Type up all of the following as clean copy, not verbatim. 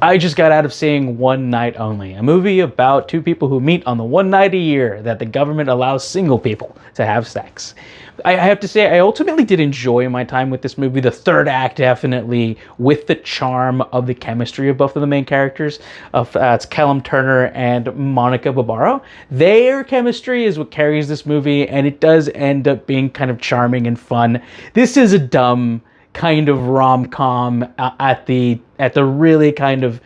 I just got out of seeing One Night Only, a movie about two people who meet on the one night a year that the government allows single people to have sex. I have to say, I ultimately did enjoy my time with this movie. The third act, definitely, with the charm of the chemistry of both of the main characters. It's Callum Turner and Monica Barbaro. Their chemistry is what carries this movie, and it does end up being kind of charming and fun. This is a dumb kind of rom-com at the really kind of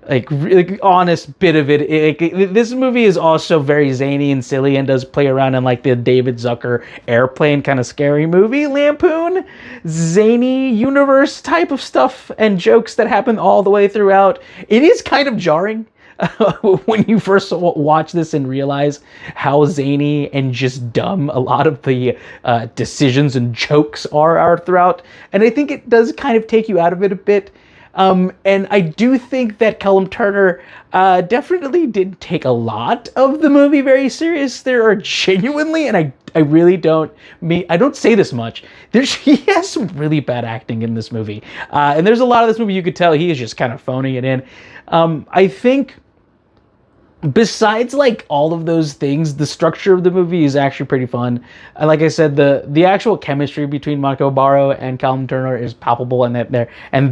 like really honest bit of it. This movie is also very zany and silly and does play around in like the David Zucker Airplane kind of scary movie lampoon, zany universe type of stuff and jokes that happen all the way throughout. It is kind of jarring when you first watch this and realize how zany and just dumb a lot of the decisions and jokes are throughout. And I think it does kind of take you out of it a bit. And I do think that Callum Turner definitely did take a lot of the movie very serious. There are genuinely, and I really don't I don't say this much, he has some really bad acting in this movie. And there's a lot of this movie you could tell he is just kind of phoning it in. I think besides like all of those things, the structure of the movie is actually pretty fun. Like I said, the actual chemistry between Monica Barbaro and Callum Turner is palpable, and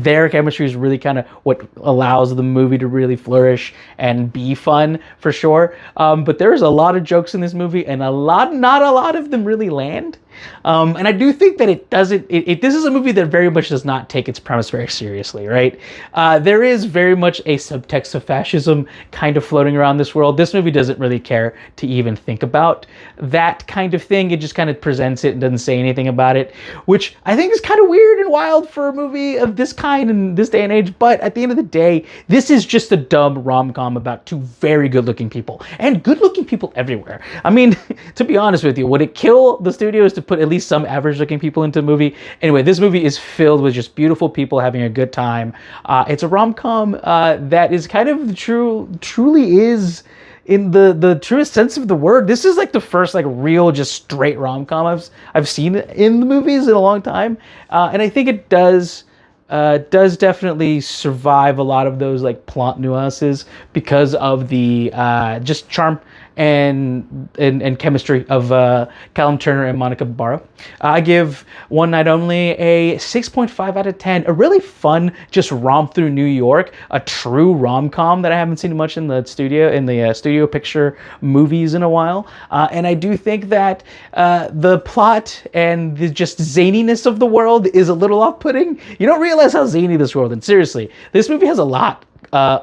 their chemistry is really kind of what allows the movie to really flourish and be fun for sure. But there's a lot of jokes in this movie, and not a lot of them really land. And I do think that it doesn't. This is a movie that very much does not take its premise very seriously, right? There is very much a subtext of fascism kind of floating around this world. This movie doesn't really care to even think about that kind of thing. It just kind of presents it and doesn't say anything about it, which I think is kind of weird and wild for a movie of this kind in this day and age. But at the end of the day, this is just a dumb rom-com about two very good-looking people, and good-looking people everywhere. I mean, to be honest with you, would it kill the studios to put at least some average-looking people into a movie? Anyway, this movie is filled with just beautiful people having a good time. It's a rom-com that is kind of truly is, in the truest sense of the word, this is like the first like real just straight rom-com I've seen in the movies in a long time, and I think it does definitely survive a lot of those like plot nuances because of the just charm and chemistry of Callum Turner and Monica Barbaro. I give One Night Only a 6.5 out of 10. A really fun, just romp through New York, a true rom-com that I haven't seen much in the studio picture movies in a while. And I do think that the plot and the just zaniness of the world is a little off-putting. You don't realize how zany this world is. And seriously, this movie has a lot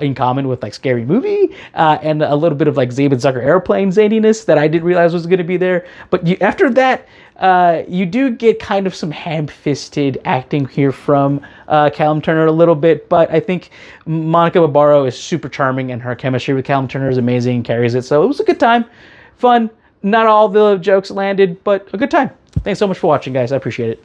in common with like Scary Movie and a little bit of like David Zucker Airplane zaniness that I didn't realize was going to be there. But after that, you do get kind of some ham-fisted acting here from Callum Turner a little bit. But I think Monica Barbaro is super charming, and her chemistry with Callum Turner is amazing and carries it. So it was a good time, fun. Not all the jokes landed, but a good time. Thanks so much for watching, guys. I appreciate it.